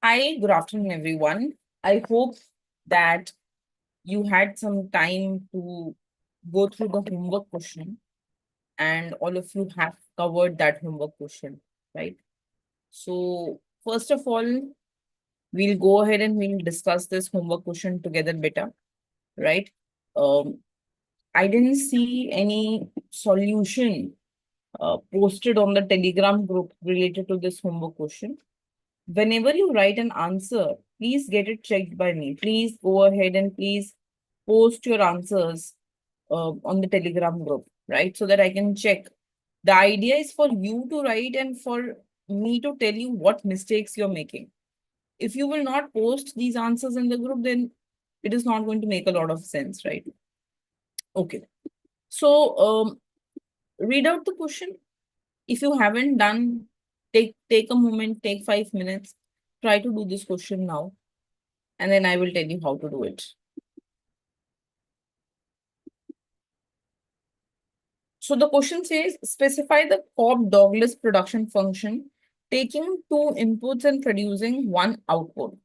Hi, good afternoon, everyone. I hope that you had some time to go through the homework question and all of you have covered that homework question, right? So, first of all, we'll go ahead and we'll discuss this homework question together better, right? Um, I didn't see any solution posted on the Telegram group related to this homework question. Whenever you write an answer, please get it checked by me. Please go ahead and please post your answers on the Telegram group, right? So that I can check. The idea is for you to write and for me to tell you what mistakes you're making. If you will not post these answers in the group, then it is not going to make a lot of sense, right? Okay. So read out the question. If you haven't done, take a moment, take 5 minutes, try to do this question now, and then I will tell you how to do it. So the question says, specify the Cobb-Douglas production function, taking two inputs and producing one output.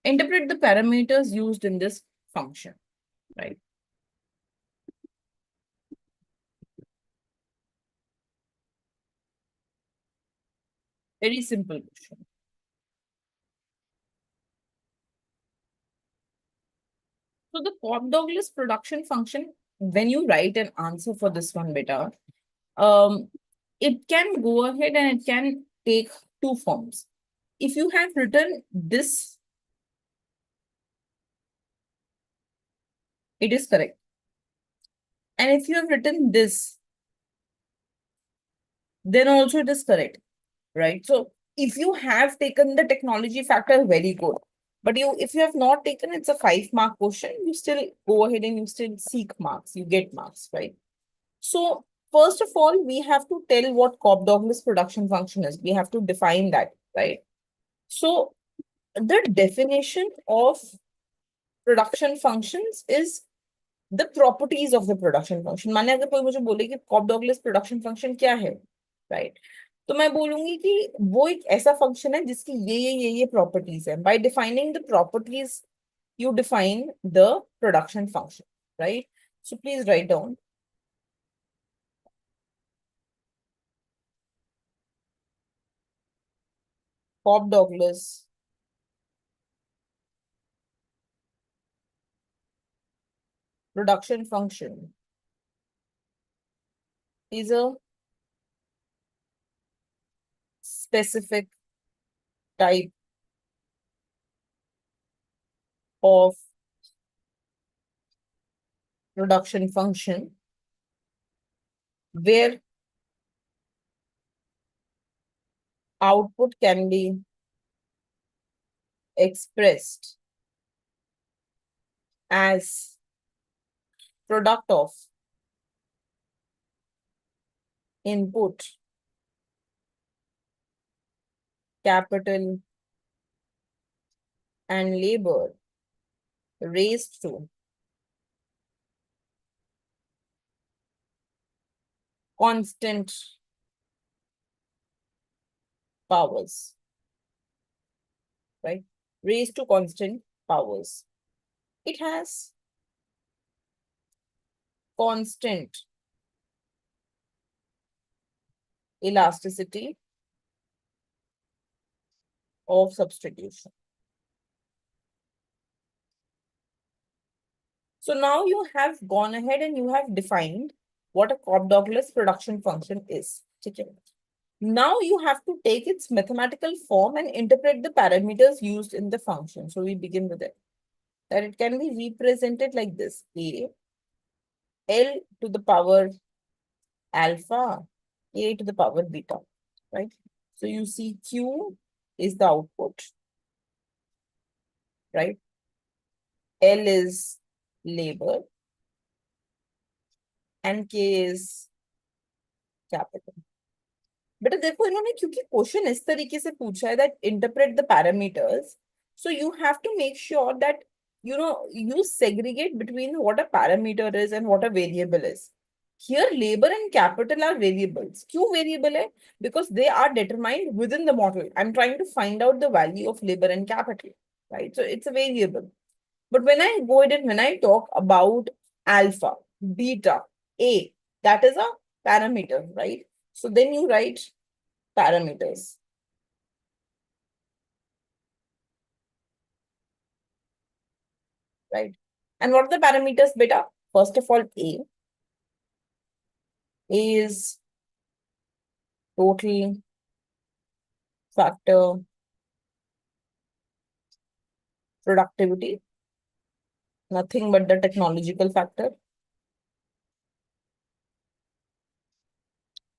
Interpret the parameters used in this function, right? Very simple question. So the Cobb-Douglas production function, when you write an answer for this one beta, um, it can go ahead and it can take two forms. If you have written this, it is correct. And if you have written this, then also it is correct, right? So if you have taken the technology factor, very good. But if you have not taken, it's a 5-mark question. You still go ahead and you still seek marks. You get marks, right? So first of all, we have to tell what Cobb-Douglas production function is. We have to define that, right? So the definition of production functions is the properties of the production function. माने अगर कोई मुझे बोले कि Cobb-Douglas production function क्या है, right? तो मैं बोलूंगी कि वो एक ऐसा फंक्शन है जिसकी ये प्रॉपर्टीज है. By defining the properties, you define the production function, right? So please write down Cobb-Douglas production function is a specific type of production function where output can be expressed as product of input, capital, and labor raised to constant powers, right? Raised to constant powers. It has constant elasticity of substitution. So now you have gone ahead and you have defined what a Cobb-Douglas production function is. Now you have to take its mathematical form and interpret the parameters used in the function. So we begin with it. That it can be represented like this. L to the power alpha, A to the power beta, right? So you see Q is the output, right? L is labor and K is capital. बेटा देखो इन्होंने क्योंकि question इस तरीके से पूछा है that interpret the parameters, so you have to make sure that you segregate between what a parameter is and what a variable is. Here, labor and capital are variables. क्यों variable है? Because they are determined within the model. I'm trying to find out the value of labor and capital, right? So it's a variable. But when I go ahead and when I talk about alpha, beta, A, that is a parameter, right? So then you write parameters, right? And what are the parameters, beta? First of all, A is total factor productivity, nothing but the technological factor,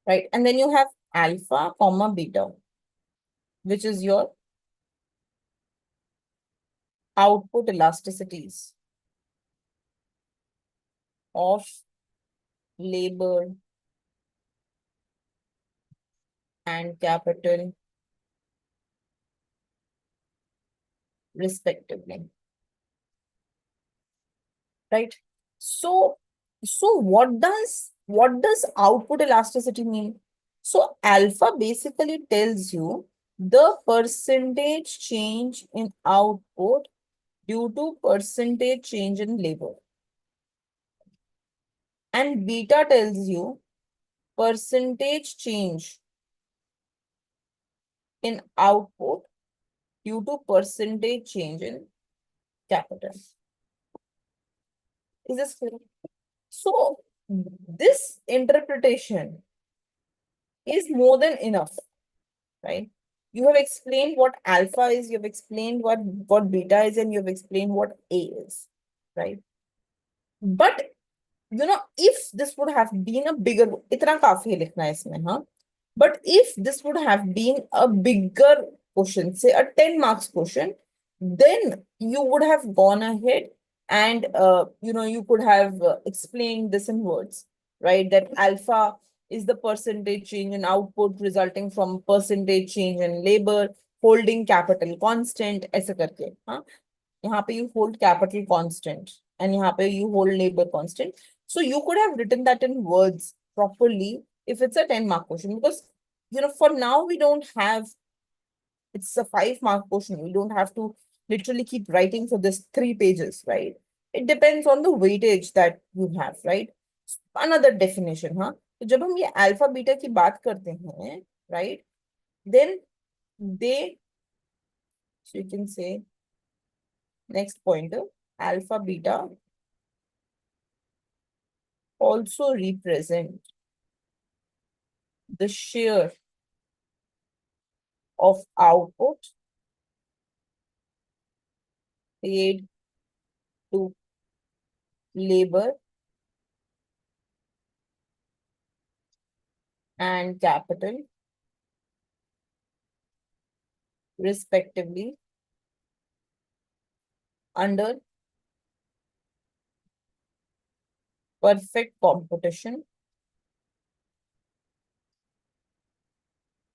right? And then you have alpha, comma, beta, which is your output elasticities of labor and capital respectively, right? So, what does output elasticity mean? So alpha basically tells you the percentage change in output due to percentage change in labor. And beta tells you percentage change in output due to percentage change in capital. Is this clear? So this interpretation is more than enough, right? You have explained what alpha is, you have explained what beta is, and you have explained what A is, right? But if this would have been a bigger, itna काफी है लिखना है इसमें, हाँ? But if this would have been a bigger question, say a 10 marks question, then you would have gone ahead and you could have explained this in words, right? That alpha is the percentage change in output resulting from percentage change in labor, holding capital constant, ऐसे करके, हाँ? यहाँ पे you hold capital constant and यहाँ पे you hold labor constant. So you could have written that in words properly if it's a 10-mark question, because for now we don't have, it's a 5-mark question. We don't have to literally keep writing for this 3 pages, right? It depends on the weightage that you have, right? Another definition, हाँ? तो जब हम ये alpha beta की बात करते हैं, right? Then they, so you can say next pointer, alpha beta also represent the share of output paid to labor and capital respectively under perfect competition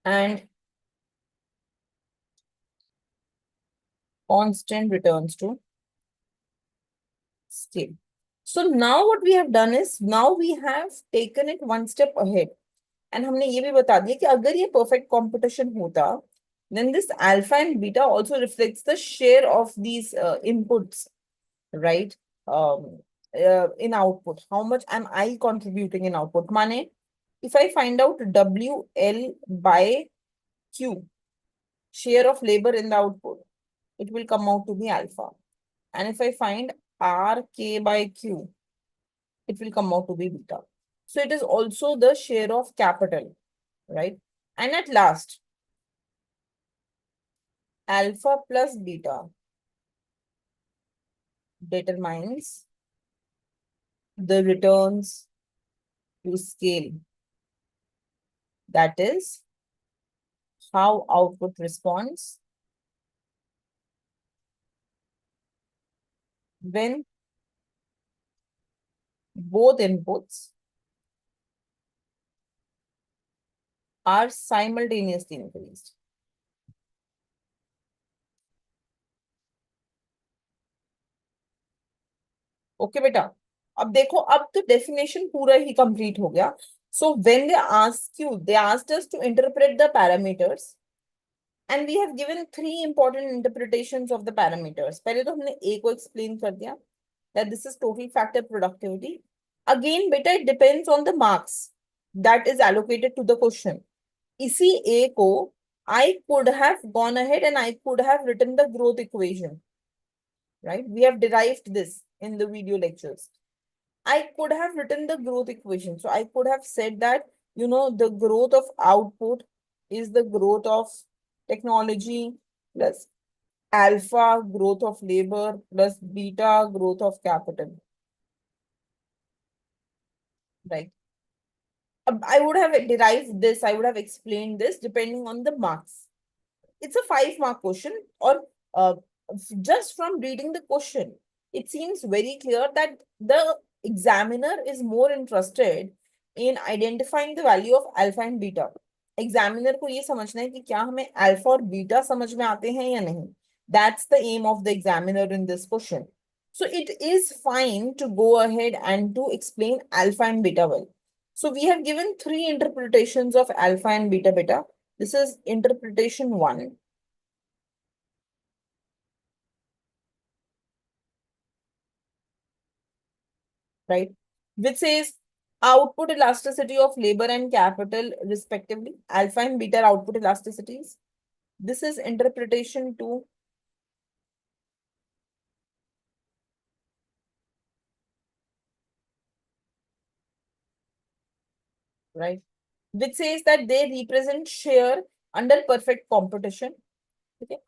and constant returns to scale. So now what we have done is, now we have taken it one step ahead. And हमने ये भी बता दिया कि अगर ये perfect competition होता, then this alpha and beta also reflects the share of these inputs, right? In output. How much am I contributing in output? Mane, if I find out WL by Q, share of labor in the output, it will come out to be alpha. And if I find RK by Q, it will come out to be beta. So it is also the share of capital, right? And at last, alpha plus beta determines the returns to scale. That is how output responds when both inputs are simultaneously increased. Okay, beta. अब देखो, अब तो definition पूरा ही complete हो गया. So when they ask you, they asked us to interpret the parameters, and we have given three important interpretations of the parameters. पहले तो हमने A को explain कर दिया, that this is total factor productivity. Again, beta, it depends on the marks that is allocated to the question. इसी A को I could have gone ahead and I could have written the growth equation, right? We have derived this in the video lectures. I could have written the growth equation. So I could have said that, the growth of output is the growth of technology plus alpha growth of labor plus beta growth of capital, right? I would have derived this, I would have explained this depending on the marks. It's a 5-mark question, or uh, just from reading the question, it seems very clear that the examiner is more interested in identifying the value of alpha and beta. Examiner को ये समझना है कि क्या हमें alpha और beta समझ में आते हैं या नहीं. That's the aim of the examiner in this question. So it is fine to go ahead and to explain alpha and beta well. So we have given three interpretations of alpha and beta beta. This is interpretation 1. Right? Which says output elasticity of labor and capital respectively, alpha and beta output elasticities. This is interpretation 2. Right? Which says that they represent share under perfect competition. Okay.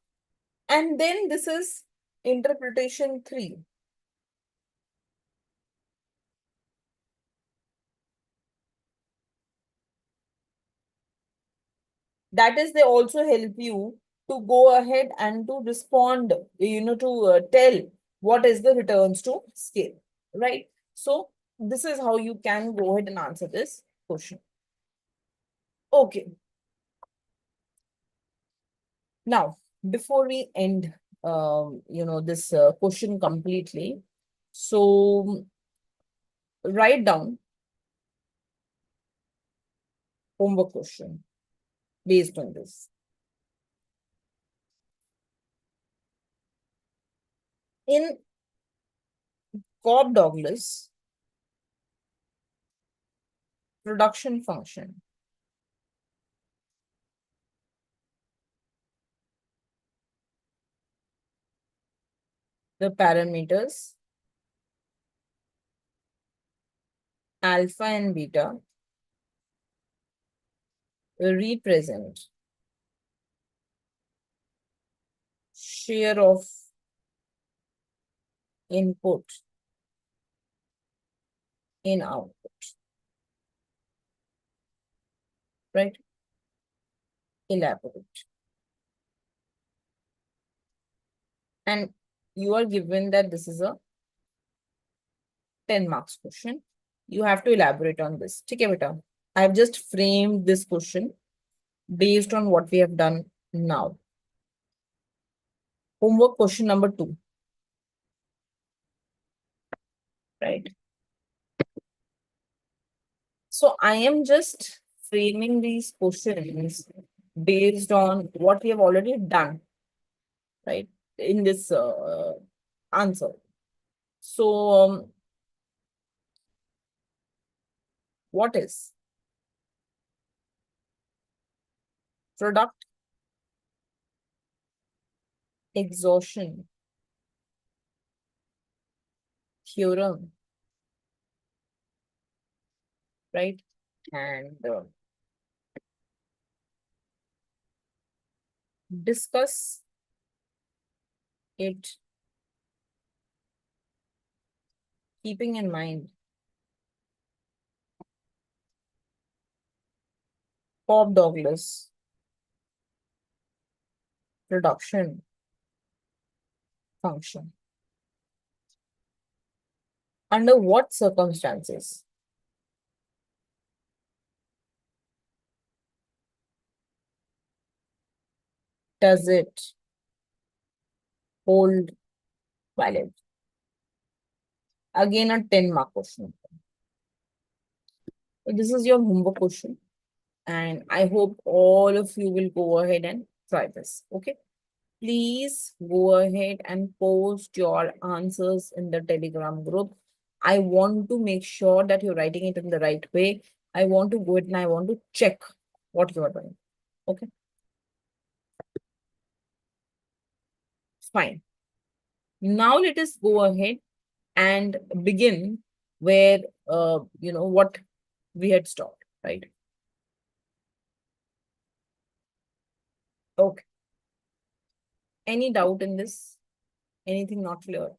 And then this is interpretation 3. That is, they also help you to go ahead and to respond, to tell what is the returns to scale, right? So this is how you can go ahead and answer this question. Okay. Now, before we end, this question completely, so write down homework question based on this. In Cobb-Douglas production function, the parameters alpha and beta represent share of input in output, right? Elaborate. And you are given that this is a 10 marks question. You have to elaborate on this. Okay, beta. I have just framed this question based on what we have done now. Homework question number 2. Right. So I am just framing these questions based on what we have already done, right, in this answer. So what is product exhaustion theorem, right? And discuss it keeping in mind Cobb-Douglas production function. Under what circumstances does it hold valid? Again, a 10-mark question. So this is your homework question. And I hope all of you will go ahead and try this. Okay. Please go ahead and post your answers in the Telegram group. I want to make sure that you're writing it in the right way. I want to go ahead and I want to check what you are doing. Okay. Fine. Now let us go ahead and begin where, what we had stopped, right? Okay. Any doubt in this? Anything not clear?